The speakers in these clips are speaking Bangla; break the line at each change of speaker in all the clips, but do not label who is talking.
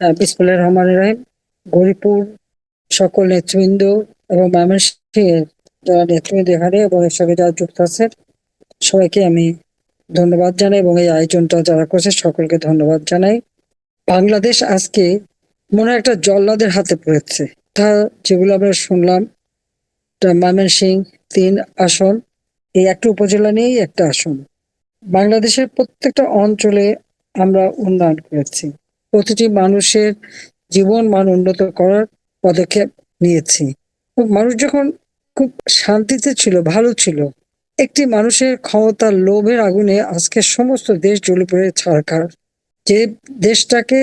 বিসমিল্লাহির রহমানির রহিম। গৌরীপুর সকল নেতৃবৃন্দ এবং ময়মনসিংহের যারা নেতৃবৃন্দ এখানে এবং এর সঙ্গে যারা যুক্ত আছে সবাইকে আমি ধন্যবাদ জানাই এবং এই আয়োজনটা যারা করছে সকলকে ধন্যবাদ জানাই। বাংলাদেশ আজকে মনে হয় একটা জল্লাদের হাতে পড়েছে। তা যেগুলো আমরা শুনলাম, ময়মনসিংহ ৩ আসন, এই একটা উপজেলা নিয়েই একটা আসন। বাংলাদেশের প্রত্যেকটা অঞ্চলে আমরা উন্নয়ন করেছি, প্রতিটি মানুষের জীবন মান উন্নত করার পদক্ষেপ নিয়েছি। মানুষ যখন খুব শান্তিতে ছিল, ভালো ছিল, একটি মানুষের ক্ষমতার লোভের আগুনে আজকে সমস্ত দেশ জ্বলে পড়ে ছারখার। যে দেশটাকে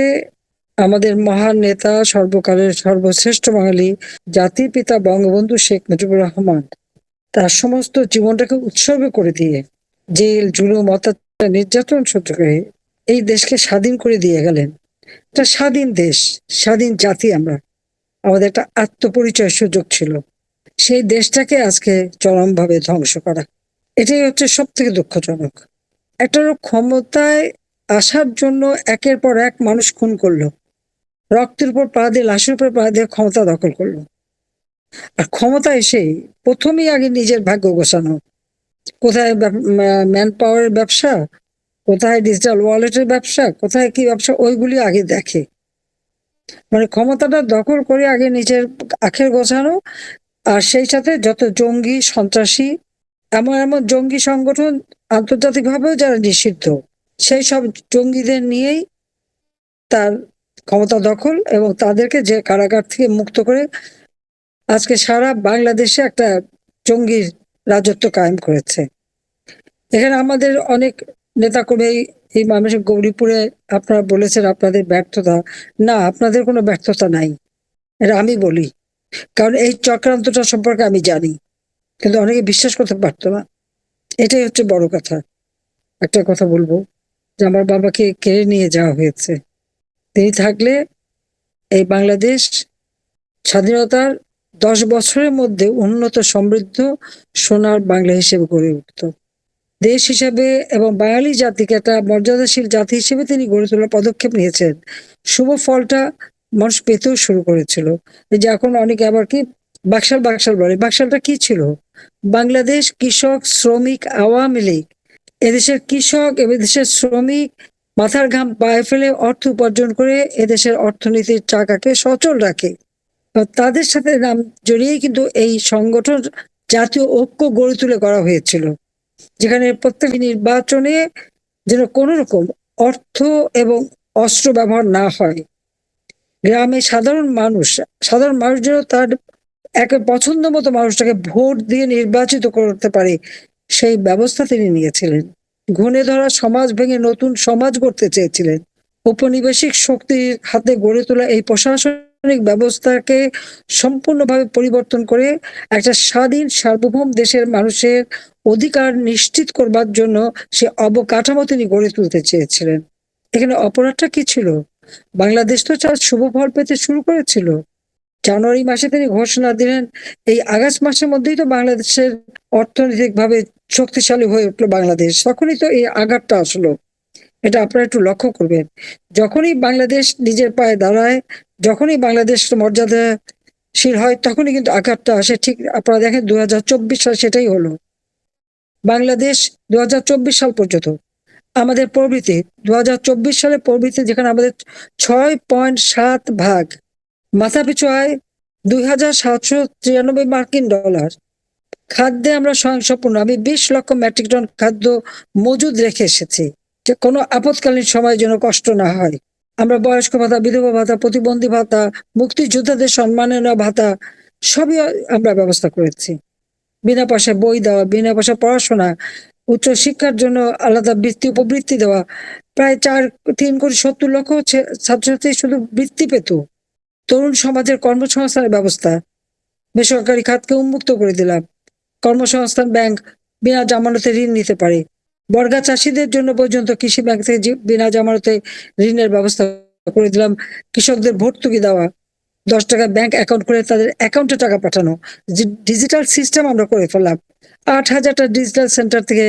আমাদের মহান নেতা, সর্বকালের সর্বশ্রেষ্ঠ বাঙালি জাতির পিতা বঙ্গবন্ধু শেখ মুজিবুর রহমান তার সমস্ত জীবনটাকে উৎসর্গ করে দিয়ে জেল, জুলুম, অত্যাচার, নির্যাতন সহ্য করে এই দেশকে স্বাধীন করে দিয়ে গেলেন। একটা স্বাধীন দেশ, স্বাধীন জাতি আমরা, আমাদের একটা আত্মপরিচয় সুযোগ ছিল। সেই দেশটাকে আজকে চরমভাবে ধ্বংস করা, এটাই হচ্ছে সব থেকে দুঃখজনক। একটা লোক ক্ষমতায় আসার জন্য একের পর এক মানুষ খুন করলো, রক্তের উপর পা দিয়ে, লাশের উপর পা দিয়ে ক্ষমতা দখল করলো। আর ক্ষমতা এসেই প্রথমেই আগে নিজের ভাগ্য গোছানো। কোথায় ম্যান পাওয়ারের ব্যবসা, কোথায় ডিজিটাল ওয়ালেটের ব্যবসা, কোথায় কি ব্যবসা, ওইগুলি আগে দেখে। মানে ক্ষমতাটা দখল করে আগে নিজের আখের গোছানো। আর সেই সাথে যত জঙ্গি, সন্ত্রাসী, এমন এমন জঙ্গি সংগঠন আন্তর্জাতিকভাবেও যারা নিষিদ্ধ, সেই সব জঙ্গিদের নিয়েই তার ক্ষমতা দখল এবং তাদেরকে যে কারাগার থেকে মুক্ত করে আজকে সারা বাংলাদেশে একটা জঙ্গির রাজত্ব কায়েম করেছে। এখানে আমাদের অনেক নেতাকর্মী এই মানুষের গৌরীপুরে আপনারা বলেছেন আপনাদের ব্যর্থতা। না, আপনাদের কোনো ব্যর্থতা নাই, এটা আমি বলি। কারণ এই চক্রান্তটা সম্পর্কে আমি জানি, কিন্তু অনেকে বিশ্বাস করতে পারতো না। এটাই হচ্ছে বড় কথা। একটা কথা বলবো, যে আমার বাবাকে কেড়ে নিয়ে যাওয়া হয়েছে। তিনি থাকলে এই বাংলাদেশ স্বাধীনতার 10 বছরের মধ্যে উন্নত, সমৃদ্ধ, সোনার বাংলা হিসেবে গড়ে উঠত। দেশ হিসেবে এবং বাঙালি জাতিকে একটা মর্যাদাশীল জাতি হিসেবে তিনি গড়ে তোলার পদক্ষেপ নিয়েছেন। শুভ ফলটা মানুষ পেতেও শুরু করেছিল। এই যে এখন অনেকে আবার কি বাকশাল বাকশাল বলে, বাকশালটা কি ছিল? বাংলাদেশ কৃষক শ্রমিক আওয়ামী লীগ এদেশের কৃষক, এদেশের শ্রমিক মাথার ঘাম পায়ে ফেলে অর্থ উপার্জন করে এদেশের অর্থনীতির চাকাকে সচল রাখে। তাদের সাথে নাম জড়িয়েই কিন্তু এই সংগঠন জাতীয় ঐক্য গড়ে তুলে করা হয়েছিল, যেখানে প্রত্যেক নির্বাচনে যেন কোন রকম অর্থ এবং অস্ত্র ব্যবহার না হয়। গ্রামে সাধারণ মানুষ যেন তার এক পছন্দ মতো মানুষটাকে ভোট দিয়ে নির্বাচিত করতে পারে, সেই ব্যবস্থা তিনি নিয়েছিলেন। ঘুণে ধরা সমাজ ভেঙে নতুন সমাজ গড়তে চেয়েছিলেন। ঔপনিবেশিক শক্তির হাতে গড়ে তোলা এই প্রশাসনিক ব্যবস্থাকে সম্পূর্ণভাবে পরিবর্তন করে একটা স্বাধীন সার্বভৌম দেশের মানুষের অধিকার নিশ্চিত করবার জন্য সে অবকাঠামো তিনি গড়ে তুলতে চেয়েছিলেন। এখানে অপরাধটা কি ছিল? বাংলাদেশ তো তার শুভ ফল পেতে শুরু করেছিল। জানুয়ারি মাসে তিনি ঘোষণা দিলেন, এই আগস্ট মাসের মধ্যেই তো বাংলাদেশের অর্থনৈতিকভাবে শক্তিশালী হয়ে উঠলো বাংলাদেশ। তখনই তো এই আঘাতটা আসলো। এটা আপনারা একটু লক্ষ্য করবেন। যখনই বাংলাদেশ নিজের পায়ে দাঁড়ায়, যখনই বাংলাদেশ মর্যাদাশীল হয়, তখনই কিন্তু আঘাতটা আসে। ঠিক আপনারা দেখেন 2024 সাল সেটাই হলো। বাংলাদেশ 2024 সাল পর্যন্ত আমাদের প্রবৃদ্ধি, 2024 সালে প্রবৃদ্ধি যেখানে আমাদের 6.7 ভাগ, মাথাপিছু আয় $2,793। খাদ্যে আমরা স্বয়ংসম্পূর্ণ। আমি 20 লক্ষ মেট্রিক টন খাদ্য মজুদ রেখে এসেছি, যে কোনো আপৎকালীন সময় যেন কষ্ট না হয়। আমরা বয়স্ক ভাতা, বিধবা ভাতা, প্রতিবন্ধী ভাতা, মুক্তিযোদ্ধাদের সম্মাননা ভাতা সবই আমরা ব্যবস্থা করেছি। বিনা পয়সায় বই দেওয়া, বিনা পয়সায় পড়াশোনা, উচ্চ শিক্ষার জন্য আলাদা বৃত্তি, উপবৃত্তি দেওয়া। প্রায় 3,70,00,000 ছাত্রছাত্রী শুধু বৃত্তি পেত। তরুণ সমাজের কর্মসংস্থানের ব্যবস্থা, বেসরকারি খাতকে উন্মুক্ত করে দিলাম। কর্মসংস্থান ব্যাংক বিনা জামানতে ঋণ নিতে পারে। বর্গা চাষীদের জন্য পর্যন্ত কৃষি ব্যাংক থেকে বিনা জামানতে ঋণের ব্যবস্থা করে দিলাম। কৃষকদের ভর্তুকি দেওয়া, 10 টাকা ব্যাংক অ্যাকাউন্ট করে তাদের অ্যাকাউন্টে টাকা পাঠানো, ডিজিটাল সিস্টেম আমরা করে ফেললাম। 8,000টা ডিজিটাল সেন্টার থেকে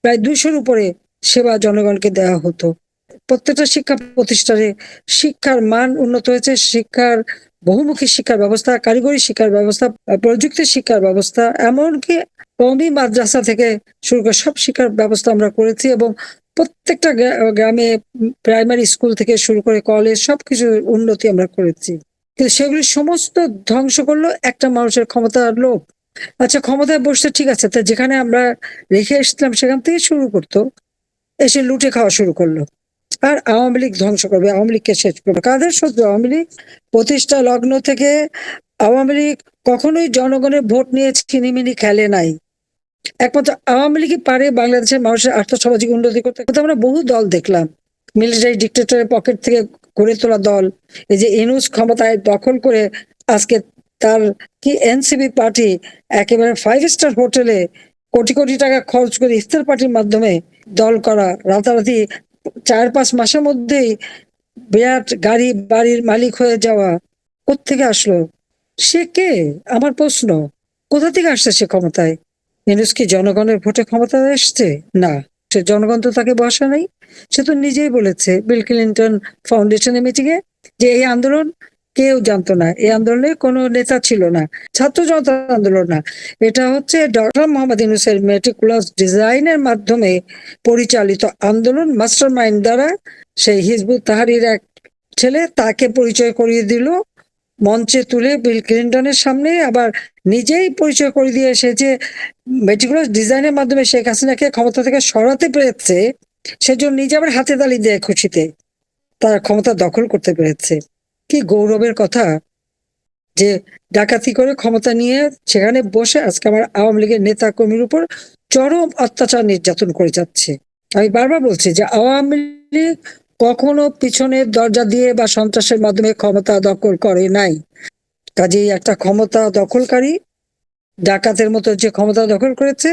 প্রায় 200-র উপরে সেবা জনগণকে দেওয়া হতো। প্রত্যেকটা শিক্ষা প্রতিষ্ঠানে শিক্ষার মান উন্নত হয়েছে, শিক্ষার বহুমুখী শিক্ষার ব্যবস্থা, কারিগরি শিক্ষার ব্যবস্থা, প্রযুক্তি শিক্ষার ব্যবস্থা, এমনকি কওমি মাদ্রাসা থেকে শুরু করে সব শিক্ষার ব্যবস্থা আমরা করেছি এবং প্রত্যেকটা গ্রামে প্রাইমারি স্কুল থেকে শুরু করে কলেজ সবকিছু উন্নতি আমরা করেছি। কিন্তু সেগুলি সমস্ত ধ্বংস করলো একটা মানুষের ক্ষমতার লোভ। আচ্ছা, ক্ষমতায় বসতে ঠিক আছে, তা যেখানে আমরা রেখে এসেছিলাম সেখান থেকে শুরু করতো, এসে লুটে খাওয়া শুরু করলো। আর আওয়ামী লীগ ধ্বংস করবে, আওয়ামী লীগকে শেষ করবে। কাদের শত্রু আওয়ামী লীগ? প্রতিষ্ঠা লগ্ন থেকে আওয়ামী লীগ কখনোই জনগণের ভোট নিয়ে ছিনিমিনি খেলে নাই। একমাত্র আওয়ামী লীগই পারে বাংলাদেশের মানুষের আর্থসামাজিক উন্নতি করতে। আমরা বহু দল দেখলাম, মিলিটারি ডিক্টেটরের পকেট থেকে গড়ে তোলা দল, এই যে ইউনূস ক্ষমতায় দখল করে আজকে তার কি এনসিপি পার্টি একেবারে 5 স্টার হোটেলে কোটি কোটি টাকা খরচ করে ইফতার পার্টির মাধ্যমে দল করা, রাতারাতি 4-5 মাসের মধ্যেই বিরাট গাড়ি বাড়ির মালিক হয়ে যাওয়া, কোত্থেকে আসলো? সে কে? আমার প্রশ্ন, কোথা থেকে আসছে সে ক্ষমতায়? ইউনূস কি জনগণের ভোটে ক্ষমতায় এসছে? না, সে জনগণ তো তাকে বসা নাই। সে তো নিজেই বলেছে বিল ক্লিন্টন ফাউন্ডেশনের মিটিং এ যে এই আন্দোলন কেউ জানতো না, এই আন্দোলনে কোনো নেতা ছিল না, ছাত্র জনতা আন্দোলন না, এটা হচ্ছে ডক্টর মোহাম্মদ ইউনূসের মেটিকুলাস ডিজাইনের মাধ্যমে পরিচালিত আন্দোলন। মাস্টার মাইন্ড দ্বারা সেই হিজবুত তাহরির এক ছেলে তাকে পরিচয় করিয়ে দিল মঞ্চে তুলে বিল ক্লিন্টনের সামনে, আবার নিজেই পরিচয় করে দিয়ে এসে যে মেটিকুলাস ডিজাইনের মাধ্যমে শেখ হাসিনাকে ক্ষমতা থেকে সরাতে পেরেছে, সেজন্য নিজে আবার হাতে তালি দিয়ে খুশিতে তারা ক্ষমতা দখল করতে পেরেছে। কি গৌরবের কথা যে ডাকাতি করে ক্ষমতা নিয়ে সেখানে বসে আজকে আমার আওয়ামী লীগের নেতা কর্মীর উপর চরম অত্যাচার নির্যাতন করে যাচ্ছে। আমি বারবার বলছি যে আওয়ামী লীগ কখনো পিছনের দরজা দিয়ে বা সন্ত্রাসের মাধ্যমে ক্ষমতা দখল করে নাই। কাজেই একটা ক্ষমতা দখলকারী ডাকাতের মতো যে ক্ষমতা দখল করেছে,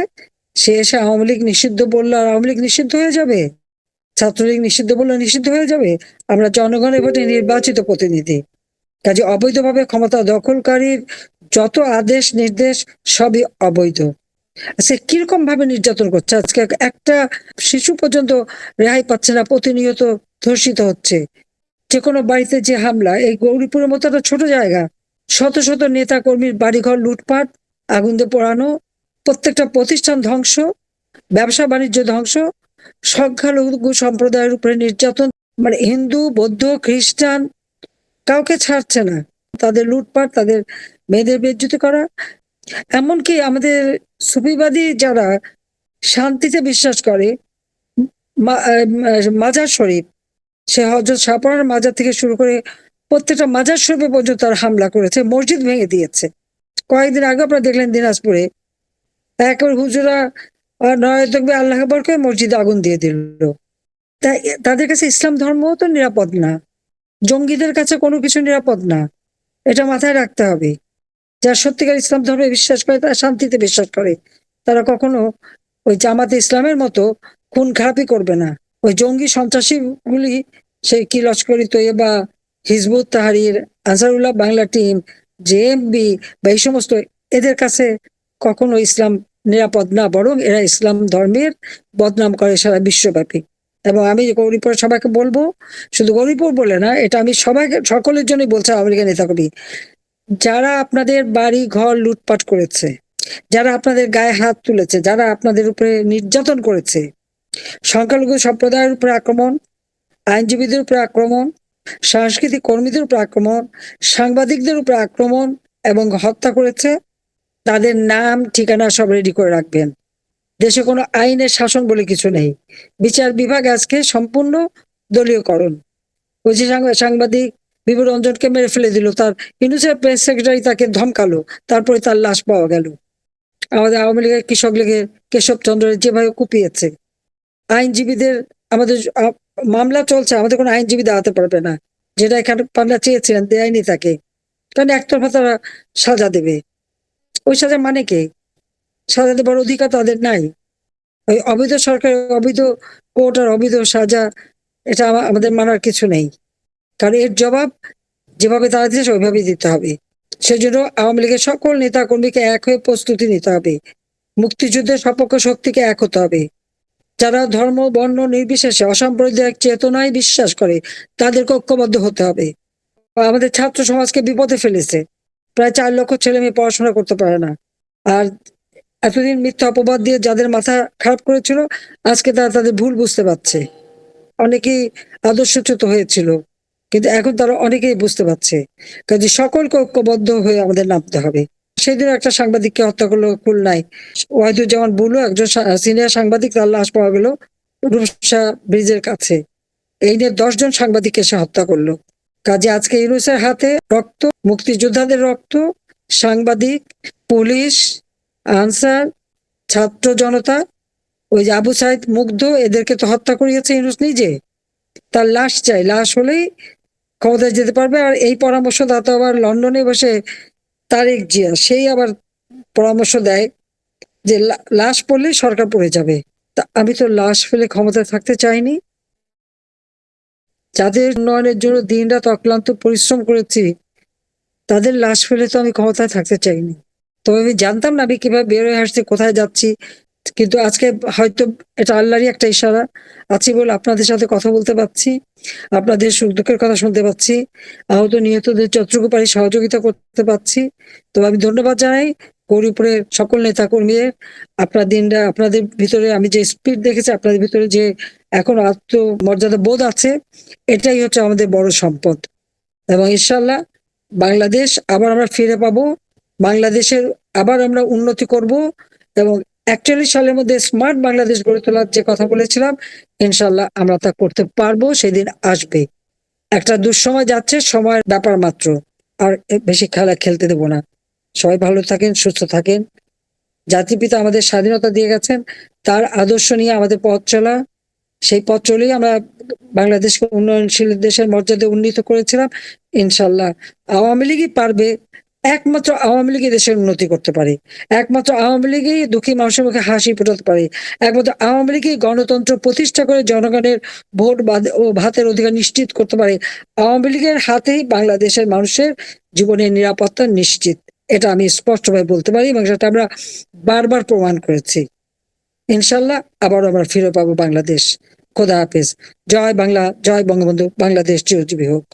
সে এসে আওয়ামী লীগ নিষিদ্ধ বললো আর আওয়ামী লীগ নিষিদ্ধ হয়ে যাবে? ছাত্রলীগ নিষিদ্ধ বললে নিষিদ্ধ হয়ে যাবে? আমরা জনগণের ভোটে নির্বাচিত প্রতিনিধি। কাজে অবৈধভাবে ক্ষমতা দখলকারীর যত আদেশ নির্দেশ সবই অবৈধ। আচ্ছা, কিরকম ভাবে নির্যাতন করছে? আজকে একটা শিশু পর্যন্ত রেহাই পাচ্ছে না, প্রতিনিয়ত ধর্ষিত হচ্ছে। যে কোনো বাড়িতে যে হামলা, এই গৌরীপুরের মতো একটা ছোট জায়গা, শত শত নেতা কর্মীর বাড়িঘর লুটপাট, আগুন দিয়ে পোড়ানো, প্রত্যেকটা প্রতিষ্ঠান ধ্বংস, ব্যবসা বাণিজ্য ধ্বংস, সংখ্যালঘু সম্প্রদায়ের উপরে নির্যাতন, মানে হিন্দু বৌদ্ধ খ্রিস্টান কাউকে ছাড়ছে না, তাদের লুটপাট, তাদের মেয়েদের বেজ্জতি করা। এমনকি আমাদের সুফিবাদী যারা শান্তিতে বিশ্বাস করে, মাজার শরীফ, সে হযরত শাহপরার মাজার থেকে শুরু করে প্রত্যেকটা মাজার শরীফে পর্যন্ত তারা হামলা করেছে, মসজিদ ভেঙে দিয়েছে। কয়েকদিন আগে আপনারা দেখলেন দিনাজপুরে একেবারে হুজুরা নয় দেখবে আল্লাহ আকবার করে মসজিদে আগুন দিয়ে দিল। তাই তাদের কাছে ইসলাম ধর্ম তো নিরাপদ না, জঙ্গিদের কাছে কোনো কিছু নিরাপদ না, এটা মাথায় রাখতে হবে। যারা সত্যিকার ইসলাম ধর্মে বিশ্বাস করে, তারা শান্তিতে বিশ্বাস করে, তারা কখনো ওই জামাতে ইসলামের মতো খুন খারাপি করবে না। ওই জঙ্গি সন্ত্রাসী গুলি, সেই কি লস্করি তৈয়বা, হিজবুত তাহরির, আনসারুল্লাহ বাংলা টিম, জেএমবি বা এই সমস্ত, এদের কাছে কখনো ইসলাম নিরাপদ না, বরং এরা ইসলাম ধর্মের বদনাম করে সারা বিশ্বব্যাপী। এবং আমি গৌরীপুরের সবাইকে বলবো, শুধু গৌরীপুর বলে না, এটা আমি সবাইকে সকলের জন্যই বলছি, আওয়ামী লীগের নেতাকর্মী, যারা আপনাদের বাড়ি ঘর লুটপাট করেছে, যারা আপনাদের গায়ে হাত তুলেছে, যারা আপনাদের উপরে নির্যাতন করেছে, সংখ্যালঘু সম্প্রদায়ের উপরে আক্রমণ, আইনজীবীদের উপরে আক্রমণ, সাংস্কৃতিক কর্মীদের উপর আক্রমণ, সাংবাদিকদের উপর আক্রমণ এবং হত্যা করেছে, তাদের নাম ঠিকানা সব রেডি করে রাখবেন। দেশে কোনো আইনের শাসন বলে কিছু নেই। বিচার বিভাগ আজকে সম্পূর্ণ দলীয়করণ। ওই যে সাংবাদিক বিভু রঞ্জনকে মেরে ফেলে দিল, তার ইউনূসের প্রেস সেক্রেটারি তাকে ধমকালো, তারপরে তার লাশ পাওয়া গেল। আমাদের আওয়ামী লীগের কৃষক লীগের কেশব চন্দ্রের যেভাবে কুপিয়েছে, আইনজীবীদের, আমাদের মামলা চলছে, আমাদের কোনো আইনজীবী দাঁড়াতে পারবে না, যেটা এখানে পান্ডা চেয়েছিলেন দেয়নি তাকে, কারণ একতরফা তারা সাজা দেবে। ওই সাজা মানে কে? সাজা দেবার অধিকার তাদের নাই। ওই অবৈধ সরকার, অবৈধ কোর্ট আর অবৈধ সাজা, এটা আমাদের মানার কিছু নেই। কারণ এর জবাব যেভাবে তারা দিচ্ছে ওইভাবেই দিতে হবে। সেজন্য আওয়ামী লীগের সকল নেতা কর্মীকে এক হয়ে প্রস্তুতি নিতে হবে, মুক্তিযুদ্ধের সপক্ষ শক্তিকে এক হতে হবে, যারা ধর্ম বর্ণ নির্বিশেষে অসাম্প্রদায়িক চেতনায় বিশ্বাস করে তাদেরকে ঐক্যবদ্ধ হতে হবে। আমাদের ছাত্র সমাজকে বিপদে ফেলেছে। প্রায় 4 লক্ষ ছেলে মেয়ে পড়াশোনা করতে পারে না। আর এতদিন মিথ্যা অপবাদ দিয়ে যাদের মাথা খারাপ করেছিল, আজকে তারা তাদের ভুল বুঝতে পারছে। অনেকেই আদর্শচ্যুত হয়েছিল, কিন্তু এখন তারা অনেকেই বুঝতে পারছে। কাজে সকলকে ঐক্যবদ্ধ হয়ে আমাদের নামতে হবে। সেদিন একটা সাংবাদিককে হত্যা করলো খুলনায়। ওয়াহিদুজ্জামান বুলু, একজন সিনিয়র সাংবাদিক, তার লাশ পাওয়া গেল রূপসা ব্রিজের কাছে। এই নিয়ে 10 জন সাংবাদিককে সে হত্যা করলো। কাজে আজকে ইউনূসের হাতে রক্ত, মুক্তিযোদ্ধাদের রক্ত, সাংবাদিক, পুলিশ, আনসার, ছাত্র জনতা, ওই যে আবু সাইদ, মুগ্ধ, এদেরকে তো হত্যা করিয়েছে ইউনূস নিজে। তার লাশ চাই, লাশ হলেই ক্ষমতায় যেতে পারবে। আর এই পরামর্শদাতা আবার লন্ডনে বসে তারেক জিয়া, সেই আবার পরামর্শ দেয় যে লাশ পড়লেই সরকার পড়ে যাবে। তা আমি তো লাশ ফেলে ক্ষমতায় থাকতে চাইনি। যাদের উন্নয়নের জন্য দিনরাত অক্লান্ত পরিশ্রম করেছি, তাদের লাশ ফেলে তো আমি ক্ষমতায় থাকতে চাইনি। তবে আমি জানতাম না আমি কিভাবে বের হয়ে আসছি, কোথায় যাচ্ছি। কিন্তু আজকে হয়তো এটা আল্লাহরই একটা ইশারা, আছি বলে আপনাদের সাথে কথা বলতে পারছি, আপনাদের সুখ দুঃখের কথা শুনতে পাচ্ছি, আহত নিহতদের যতটুকু পারি সহযোগিতা করতে পারছি। তো আমি ধন্যবাদ জানাই গৌরীপুরের সকল নেতা কর্মীদের। আপনার দিনটা, আপনাদের ভিতরে আমি যে স্পিড দেখেছি, আপনাদের ভিতরে যে এখন আত্মমর্যাদা বোধ আছে, এটাই হচ্ছে আমাদের বড় সম্পদ। এবং ইনশাল্লাহ বাংলাদেশ আবার আমরা ফিরে পাবো। বাংলাদেশের আবার আমরা উন্নতি করব এবং 41 সালের মধ্যে স্মার্ট বাংলাদেশ গড়ে তোলার যে কথা বলেছিলাম, ইনশাল্লাহ আমরা তা করতে পারবো। সেদিন আসবে। একটা দুঃসময় যাচ্ছে, সময়ের ব্যাপার মাত্র। আর বেশি খেলা খেলতে দেবো না। সবাই ভালো থাকেন, সুস্থ থাকেন। জাতিপিতা আমাদের স্বাধীনতা দিয়ে গেছেন, তার আদর্শ নিয়ে আমাদের পথ চলা। সেই পথ চলেই আমরা বাংলাদেশকে উন্নয়নশীল দেশের মর্যাদা উন্নীত করেছিলাম। ইনশাল্লাহ আওয়ামী লীগই পারবে, একমাত্র আওয়ামী লীগই দেশের উন্নতি করতে পারে, একমাত্র আওয়ামী লীগই দুঃখী মানুষের মুখে হাসি ফোটাতে পারে, একমাত্র আওয়ামী লীগই গণতন্ত্র প্রতিষ্ঠা করে জনগণের ভোট ও ভাতের অধিকার নিশ্চিত করতে পারে। আওয়ামী লীগের হাতেই বাংলাদেশের মানুষের জীবনের নিরাপত্তা নিশ্চিত। এটা আমি স্পষ্টভাবে বলতে পারি এবং সেটা আমরা বারবার প্রমাণ করেছি। ইনশাল্লাহ আবার আমরা ফিরে পাবো বাংলাদেশ। খোদা হাফেজ। জয় বাংলা, জয় বঙ্গবন্ধু। বাংলাদেশ চিরজীবী হোক।